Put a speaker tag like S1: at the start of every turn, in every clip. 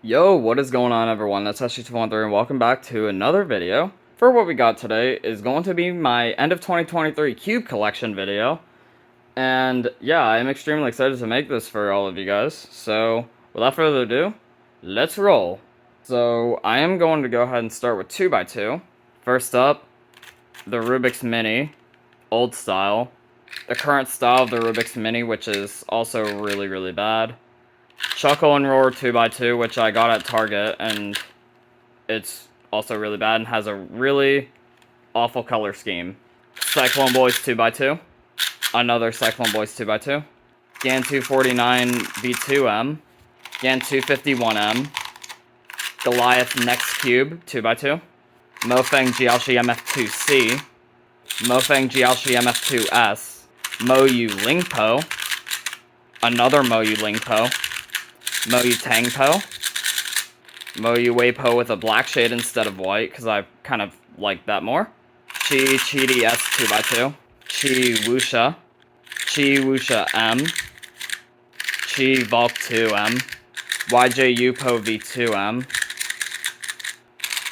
S1: Yo, what is going on everyone? That's Heshi213 and welcome back to another video. For what we got today is going to be my end of 2023 cube collection video. And yeah, I'm extremely excited to make this for all of you guys. So, without further ado, let's roll. So, I am going to go ahead and start with 2x2. First up, the Rubik's Mini, old style. The current style of the Rubik's Mini, which is also really bad. Chuckle and Roar 2x2, which I got at Target, and it's also really bad and has a really awful color scheme. Cyclone Boys 2x2. Another Cyclone Boys 2x2. GAN 249 V2M. GAN 251M. Goliath Next Cube 2x2. Mofeng Jiaoshi MF2C. Mofeng Jiaoshi MF2S. Moyu Lingpo. Another Moyu Lingpo. Moyu Tangpo. Moyu Weipo with a black shade instead of white, because I kind of like that more. Chi Chidi S 2x2. Chi Wuxia. Chi Wuxia M. Chi Volk 2M. YJ Yupo V2M.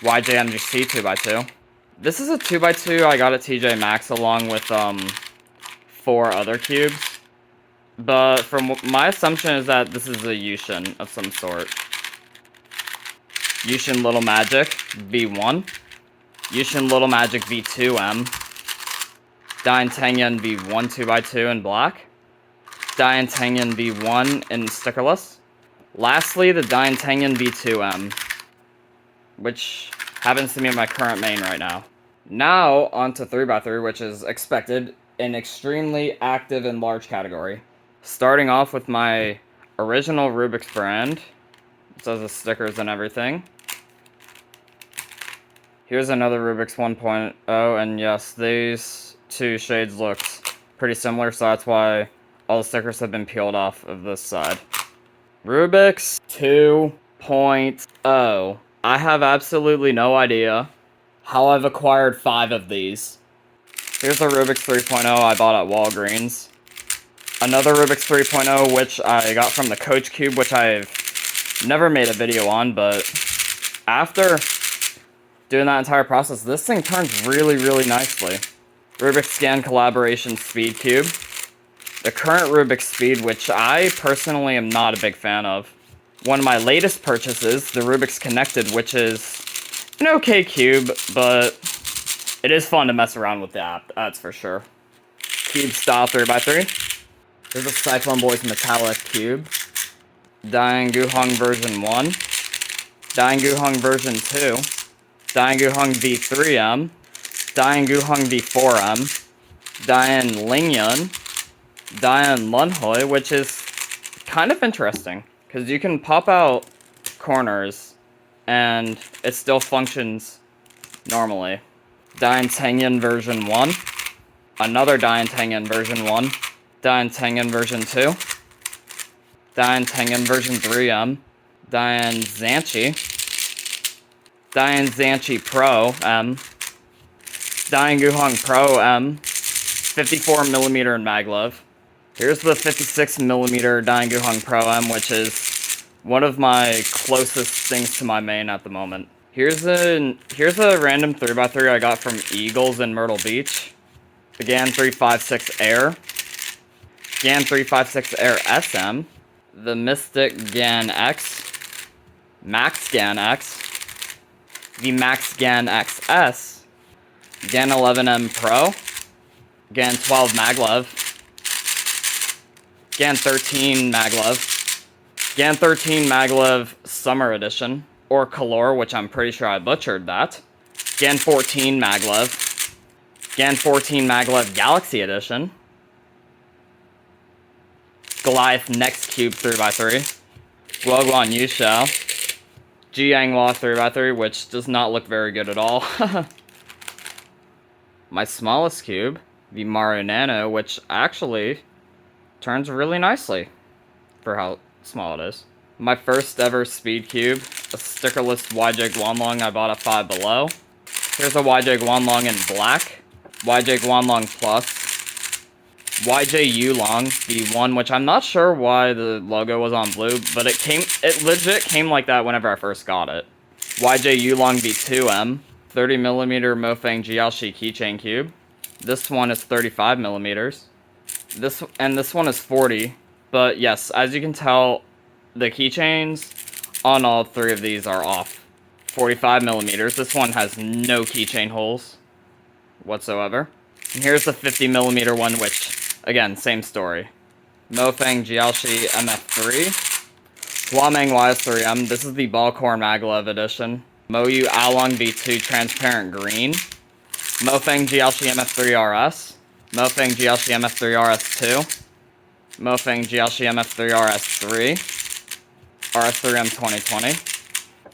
S1: YJ MGC 2x2. This is a 2x2 I got at TJ Maxx along with 4 other cubes. But from my assumption is that this is a Yushin of some sort. Yushin Little Magic V1. Yushin Little Magic V2M. Dian Tengyun V1 2x2 in black. Dian Tengyun V1 in stickerless. Lastly, the Dian Tengyun V2M, which happens to be my current main right now. Now, on to 3x3, which is expected, an extremely active and large category. Starting off with my original Rubik's brand. It says the stickers and everything. Here's another Rubik's 1.0, and yes, these two shades look pretty similar, so that's why all the stickers have been peeled off of this side. Rubik's 2.0. I have absolutely no idea how I've acquired 5 of these. Here's the Rubik's 3.0 I bought at Walgreens. Another Rubik's 3.0, which I got from the Coach Cube, which I've never made a video on, but after doing that entire process, this thing turns really nicely. Rubik's Scan Collaboration Speed Cube. The current Rubik's Speed, which I personally am not a big fan of. One of my latest purchases, the Rubik's Connected, which is an okay cube, but it is fun to mess around with the app, that's for sure. Cube Style 3x3. Here's a Cyclone Boys Metallic Cube. Dian Guhong version 1. Dian Guhong version 2. Dian Guhong V3M. Dian Guhong V4M. Dian Lingyun. Dian Lunhoi, which is kind of interesting, because you can pop out corners, and it still functions normally. Dian Tengyun version 1. Another Dian Tengyun version 1. Dian Tengyun version 2. Dian Tengyun version 3M. Dian Zanchi. Dian Zanchi Pro M. Dian Guhong Pro M. 54mm in maglev. Here's the 56mm Dian Guhong Pro M, which is one of my closest things to my main at the moment. Here's a random 3x3 I got from Eagles in Myrtle Beach. The GAN 356 Air. GAN 356 Air SM. The Mystic GAN X. Max GAN X. The Max GAN XS. GAN 11M Pro. GAN 12 maglev. GAN 13 maglev. GAN 13 maglev Summer Edition. Or Color, which I'm pretty sure I butchered that. GAN 14 maglev. GAN 14 maglev Galaxy Edition. Goliath Next Cube 3x3. Guoguan Yushao. Jianghua 3x3, which does not look very good at all. My smallest cube, the Mario Nano, which actually turns really nicely for how small it is. My first ever speed cube, a stickerless YJ Guanlong I bought at Five Below. Here's a YJ Guanlong in black. YJ Guanlong Plus. YJ Long, the one which I'm not sure why the logo was on blue, but it legit came like that whenever I first got it. YJ Long V2M, 30mm Mofang Jiaoshi keychain cube. This one is 35mm. This one is 40. But yes, as you can tell, the keychains on all three of these are off. 45mm. This one has no keychain holes whatsoever. And here's the 50mm one, which, again, same story. Mofang Jiaoshi MF3. Huameng YS3M. This is the Ballcorn Maglev edition. Moyu Along V2 Transparent Green. Mofang Jiaoshi MF3 RS. Mofang Jiaoshi MF3 RS2. Mofang Jiaoshi MF3 RS3. RS3M 2020.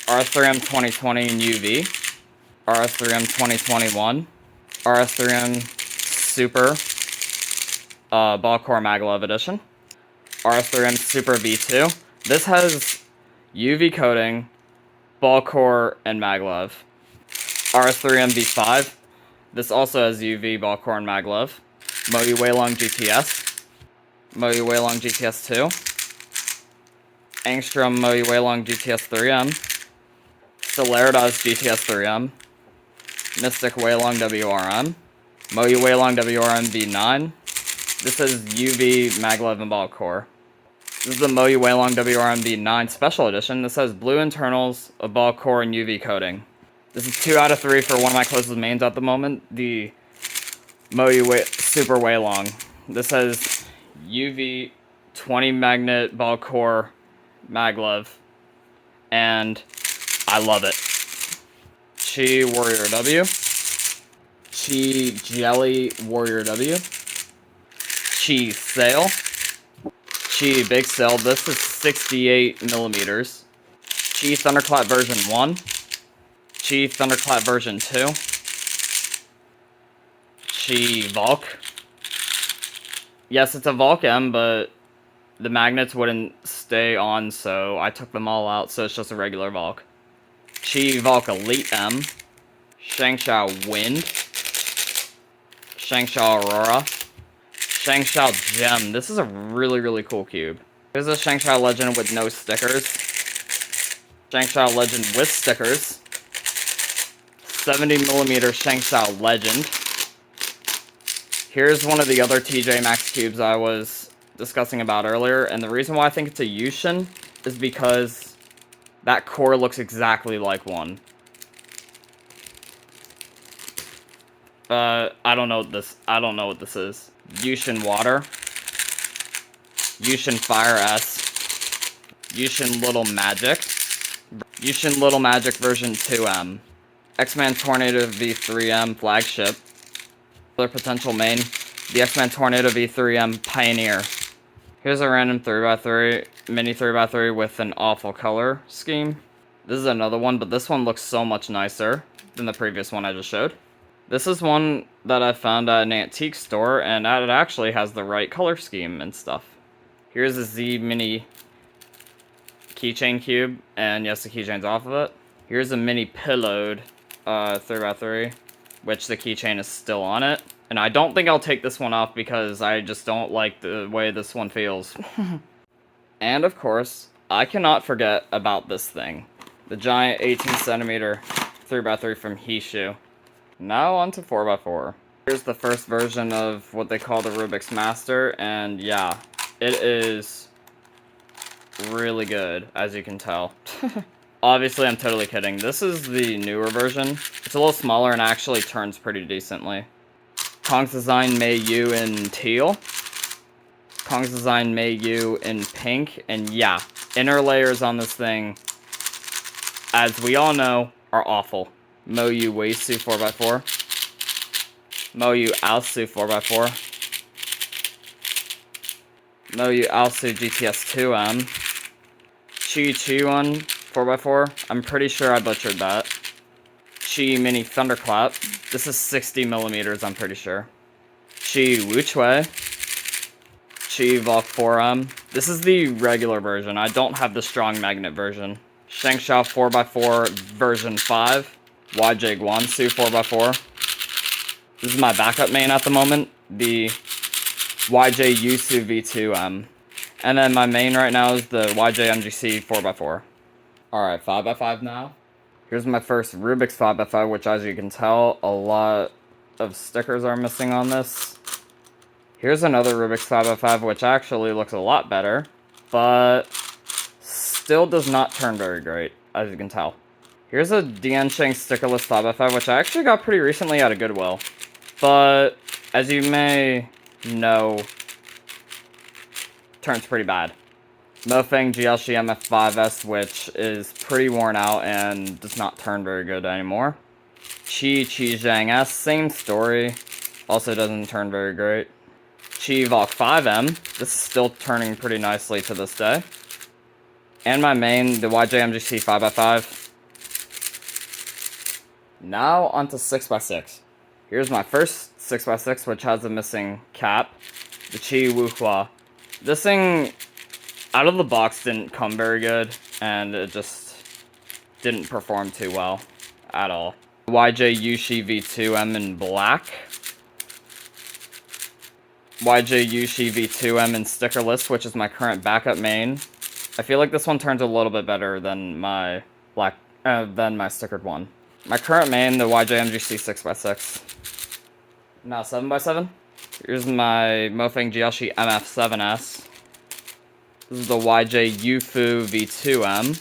S1: RS3M 2020 in UV. RS3M 2021. RS3M Super Ballcore Maglev Edition. RS3M Super V2. This has UV coating, Ballcore, and Maglev. RS3M V5. This also has UV, Ballcore, and Maglev. Moyu Weilong GTS. Moyu Weilong GTS 2. Angstrom Moyu Weilong GTS 3M. Celeritas GTS 3M. Mystic Weilong WRM. Moyu Weilong WRM V9. This is UV, Maglev, and Ballcore. This is the Moyu Weilong WRM V9 Special Edition. This has blue internals, a Ballcore, and UV coating. This is 2 out of 3 for one of my closest mains at the moment, the Moyu Super Weilong. This has UV, 20 magnet, Ballcore, Maglev, and I love it. Chi Warrior W. Chi Jelly Warrior W. Chi Sail. Chi Big Sail. This is 68mm. Chi Thunderclap version 1. Chi Thunderclap version 2. Chi Valk. Yes, it's a Valk M, but the magnets wouldn't stay on, so I took them all out, so it's just a regular Valk. Chi Valk Elite M. Shangshao Wind. Shangshao Aurora. Shangshao Gem. This is a really, really cool cube. Here's a Shangshao Legend with no stickers. Shangshao Legend with stickers. 70mm Shangshao Legend. Here's one of the other TJ Maxx cubes I was discussing about earlier, and the reason why I think it's a Yushin is because that core looks exactly like one. I don't know what this is. Yushin Water. Yushin Fire S. Yushin Little Magic. Yushin Little Magic version 2M. X-Man Tornado V3M Flagship. Other potential main, the X-Man Tornado V3M Pioneer. Here's a random 3x3, mini 3x3 with an awful color scheme. This is another one, but this one looks so much nicer than the previous one I just showed. This is one that I found at an antique store, and it actually has the right color scheme and stuff. Here's a Z Mini keychain cube, and yes, the keychain's off of it. Here's a mini pillowed 3x3, which the keychain is still on it. And I don't think I'll take this one off because I just don't like the way this one feels. And of course, I cannot forget about this thing. The giant 18cm 3x3 from Hishu. Now on to 4x4. Here's the first version of what they call the Rubik's Master, and yeah, it is really good, as you can tell. Obviously, I'm totally kidding. This is the newer version. It's a little smaller and actually turns pretty decently. Kong's Design Mei Yu in teal. Kong's Design Mei Yu in pink. And yeah, inner layers on this thing, as we all know, are awful. Moyu Weisu 4x4. Moyu Aosu 4x4. Moyu Aosu GTS 2M. Chi Chi-1 4x4. I'm pretty sure I butchered that. Chi Mini Thunderclap. This is 60mm, I'm pretty sure. Chi Wuchui. Chi Valk 4M. This is the regular version. I don't have the strong magnet version. Shangshao 4x4 version 5. YJ Guansu 4x4. This is my backup main at the moment. The YJ Yusu V2M. And then my main right now is the YJ MGC 4x4. Alright, 5x5 now. Here's my first Rubik's 5x5, which as you can tell, a lot of stickers are missing on this. Here's another Rubik's 5x5, which actually looks a lot better, but still does not turn very great, as you can tell. Here's a Diancheng stickerless 5x5, which I actually got pretty recently at a Goodwill. But, as you may know, turns pretty bad. Mofeng GLC MF5S, which is pretty worn out and does not turn very good anymore. Qi Zhang S, same story, also doesn't turn very great. Qi Valk 5M, this is still turning pretty nicely to this day. And my main, the YJ MGC 5x5. Now onto 6x6. Here's my first 6x6, which has a missing cap, the Qi Wuhua. This thing, out of the box, didn't come very good, and it just didn't perform too well at all. YJ Yushi V2M in black. YJ Yushi V2M in stickerless, which is my current backup main. I feel like this one turns a little bit better than my than my stickered one. My current main, the YJ MGC 6x6. Now 7x7. Here's my Mofeng GLC MF7S. This is the YJ Yufu V2M.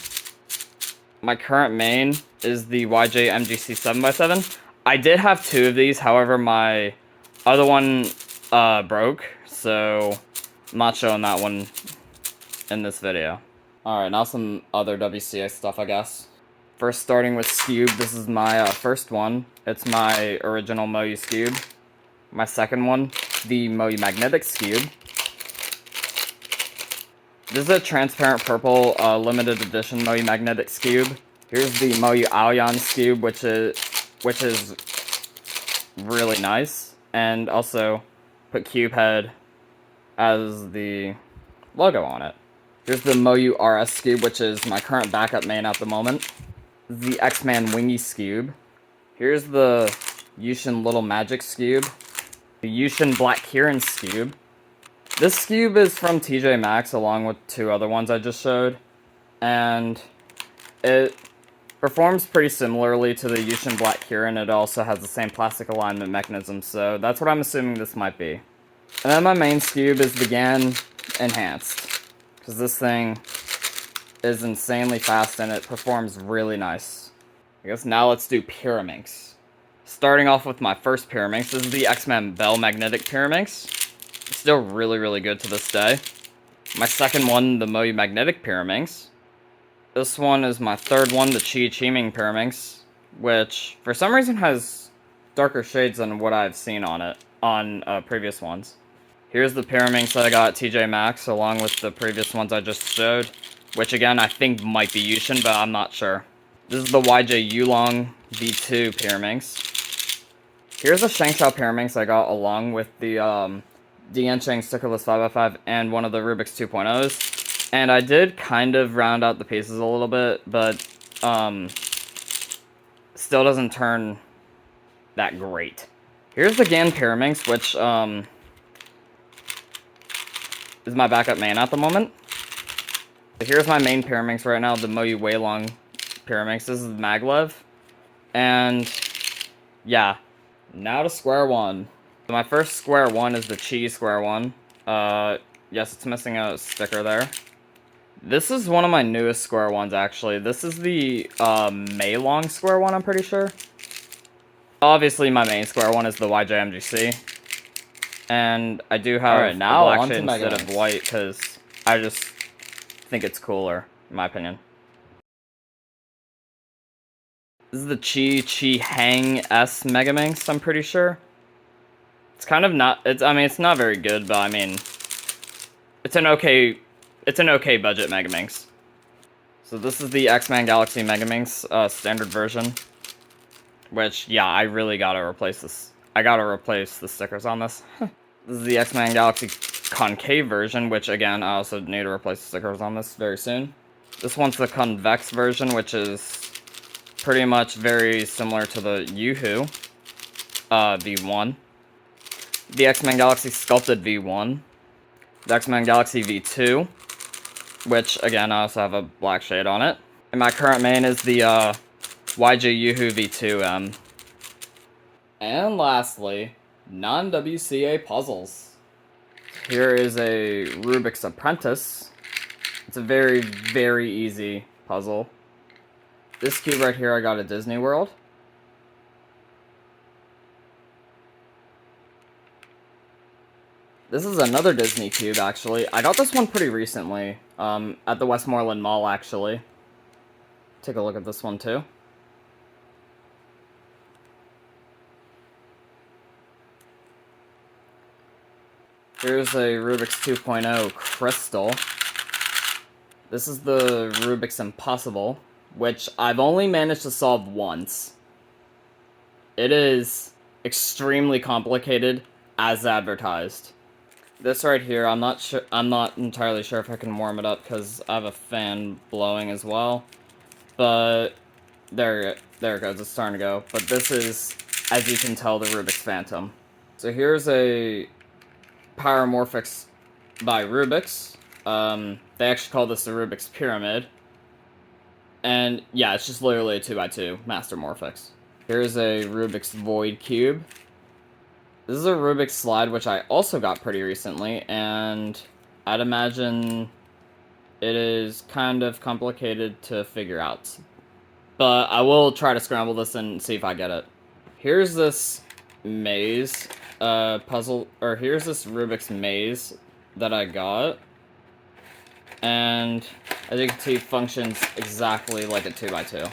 S1: My current main is the YJ MGC 7x7. I did have two of these, however my other one broke, so I'm not showing that one in this video. Alright, now some other WCA stuff, I guess. First, starting with Scube, this is my first one. It's my original Moyu Scube. My second one, the Moyu Magnetic Scube. This is a transparent purple limited edition Moyu Magnetic Scube. Here's the Moyu Aoyan Scube, which is really nice, and also put Cube Head as the logo on it. Here's the Moyu RS Scube, which is my current backup main at the moment. The X-Man Wingy Scube. Here's the Yushin Little Magic Scube. The Yushin Black Kirin Scube. This Scube is from TJ Maxx, along with two other ones I just showed. And it performs pretty similarly to the Yushin Black Kirin. It also has the same plastic alignment mechanism, so that's what I'm assuming this might be. And then my main Scube is the GAN Enhanced, because this thing is insanely fast and it performs really nice. I guess now let's do Pyraminx. Starting off with my first Pyraminx, this is the X-Men Bell Magnetic Pyraminx. It's still really, really good to this day. My second one, the Moyu Magnetic Pyraminx. This one is my third one, the Qi Qiming Pyraminx, which for some reason has darker shades than what I've seen on it, on previous ones. Here's the Pyraminx that I got at TJ Maxx, along with the previous ones I just showed, which again I think might be Yushin, but I'm not sure. This is the YJ Yulong V2 Pyraminx. Here's a Shengshao Pyraminx I got along with the Diancheng stickerless 5x5 and one of the Rubik's 2.0s. And I did kind of round out the pieces a little bit, but still doesn't turn that great. Here's the GAN Pyraminx, which is my backup main at the moment. Here's my main Pyraminx right now, the Moyu Weilong Pyraminx. This is Maglev. And yeah, now to square one. So my first square one is the Qi square one. Yes, it's missing a sticker there. This is one of my newest square ones, actually. This is the Meilong square one, I'm pretty sure. Obviously, my main square one is the YJMGC. And I do have now black shade instead of white, because I just think it's cooler, in my opinion. This is the Qi Hang S Megaminx, I'm pretty sure. It's kind of not, I mean, it's not very good, but I mean, it's an okay budget Megaminx. So this is the X-Man Galaxy Megaminx, standard version. Which, yeah, I really gotta replace this. I gotta replace the stickers on this. This is the X-Man Galaxy Concave version, which, again, I also need to replace the stickers on this very soon. This one's the Convex version, which is pretty much very similar to the Yoo-Hoo V1. the X-Men Galaxy Sculpted V1, the X-Men Galaxy V2, which, again, I also have a black shade on it. And my current main is the YG Yoo-Hoo V2M. And lastly, non-WCA puzzles. Here is a Rubik's Apprentice. It's a very, very easy puzzle. This cube right here I got at Disney World. This is another Disney cube, actually. I got this one pretty recently, at the Westmoreland Mall, actually. Take a look at this one, too. Here's a Rubik's 2.0 Crystal. This is the Rubik's Impossible, which I've only managed to solve once. It is extremely complicated, as advertised. This right here, I'm not entirely sure if I can warm it up because I have a fan blowing as well. But there it goes, it's starting to go. But this is, as you can tell, the Rubik's Phantom. So here's a Pyromorphics by Rubik's. They actually call this the Rubik's Pyramid. And yeah, it's just literally a 2x2 Master Morphics. Here's a Rubik's Void Cube. This is a Rubik's Slide, which I also got pretty recently, and I'd imagine it is kind of complicated to figure out. But I will try to scramble this and see if I get it. Here's this maze puzzle, or here's this Rubik's maze that I got. And as you can see, functions exactly like a 2x2.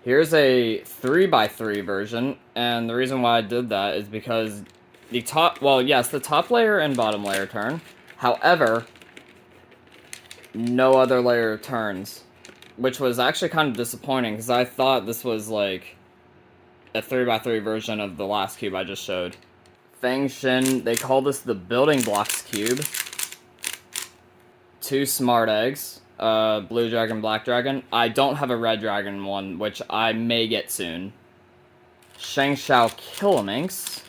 S1: Here's a 3x3 version, and the reason why I did that is because the top layer and bottom layer turn. However, no other layer turns, which was actually kind of disappointing because I thought this was like a 3x3 version of the last cube I just showed. Feng Shin, they call this the Building Blocks Cube. 2 Smart Eggs. Blue Dragon, Black Dragon. I don't have a Red Dragon one, which I may get soon. Shang Shao Killaminx.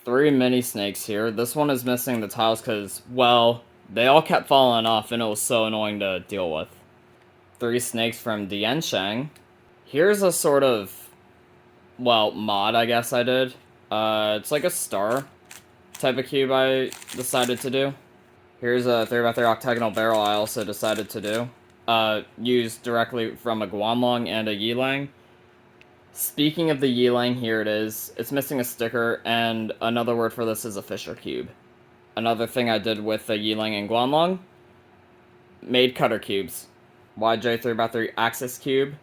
S1: 3 mini snakes here. This one is missing the tiles because, well, they all kept falling off and it was so annoying to deal with. 3 snakes from Dian Shang. Here's a sort of, well, mod I guess I did. It's like a star type of cube I decided to do. Here's a 3x3 octagonal barrel I also decided to do. Used directly from a Guanlong and a Yilang. Speaking of the Yilang, here it is. It's missing a sticker, and another word for this is a Fisher cube. Another thing I did with the Yilang and Guanlong, made cutter cubes. YJ 3x3 axis cube.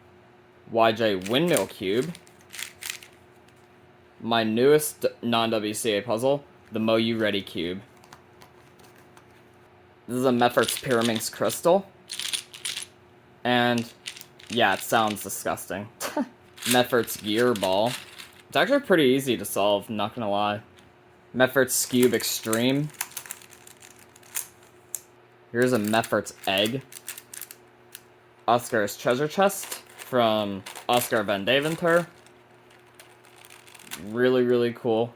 S1: YJ windmill cube. My newest non-WCA puzzle, the Moyu Ready cube. This is a Meffert's Pyraminx Crystal. And, yeah, it sounds disgusting. Meffert's Gear Ball. It's actually pretty easy to solve, not gonna lie. Meffert's Cube Extreme. Here's a Meffert's Egg. Oscar's Treasure Chest from Oscar Van Deventer. Really, really cool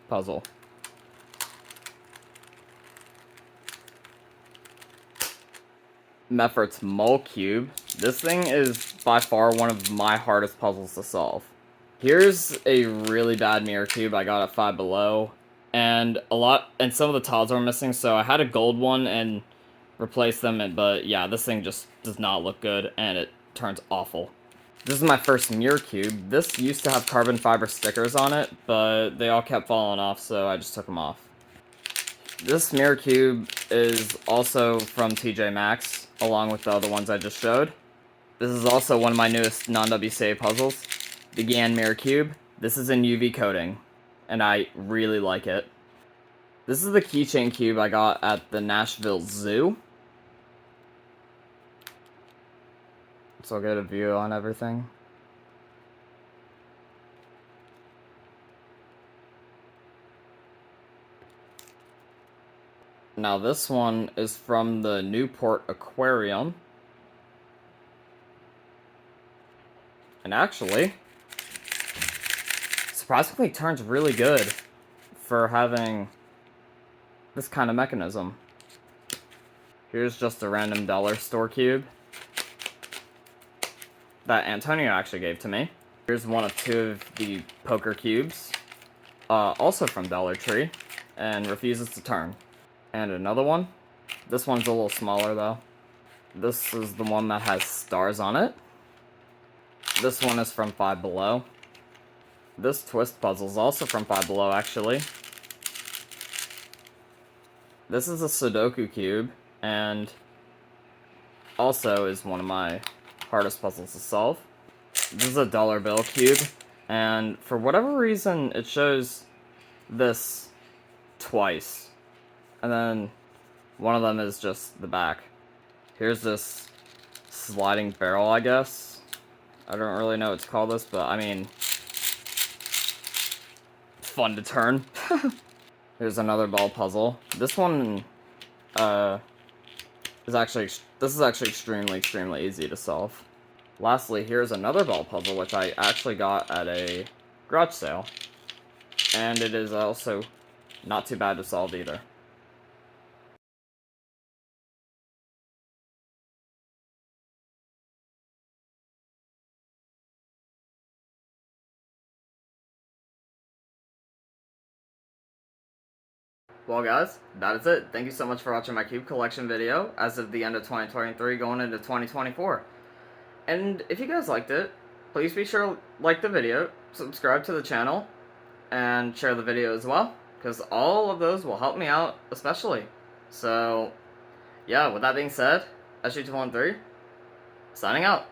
S1: puzzle. Meffert's Mole Cube. This thing is by far one of my hardest puzzles to solve. Here's a really bad mirror cube I got at Five Below, and some of the tiles are missing, so I had a gold one and replaced them, but yeah, this thing just does not look good, and it turns awful. This is my first mirror cube. This used to have carbon fiber stickers on it, but they all kept falling off, so I just took them off. This mirror cube is also from TJ Maxx, along with the other ones I just showed. This is also one of my newest non-WCA puzzles, the Gan Mirror Cube. This is in UV coating, and I really like it. This is the keychain cube I got at the Nashville Zoo. So I'll get a view on everything. Now this one is from the Newport Aquarium. And actually, surprisingly turns really good for having this kind of mechanism. Here's just a random dollar store cube that Antonio actually gave to me. Here's one of 2 of the poker cubes, also from Dollar Tree, and refuses to turn. And another one. This one's a little smaller though. This is the one that has stars on it. This one is from Five Below. This twist puzzle is also from Five Below, actually. This is a Sudoku cube, and also is one of my hardest puzzles to solve. This is a dollar bill cube, and for whatever reason, it shows this twice. And then one of them is just the back. Here's this sliding barrel, I guess. I don't really know what to call this, but I mean, it's fun to turn. Here's another ball puzzle. This one, is actually extremely easy to solve. Lastly, here's another ball puzzle, which I actually got at a garage sale. And it is also not too bad to solve either. Well guys, that is it. Thank you so much for watching my cube collection video as of the end of 2023 going into 2024. And if you guys liked it, please be sure to like the video, subscribe to the channel, and share the video as well, because all of those will help me out especially. So yeah, with that being said, SG213, signing out.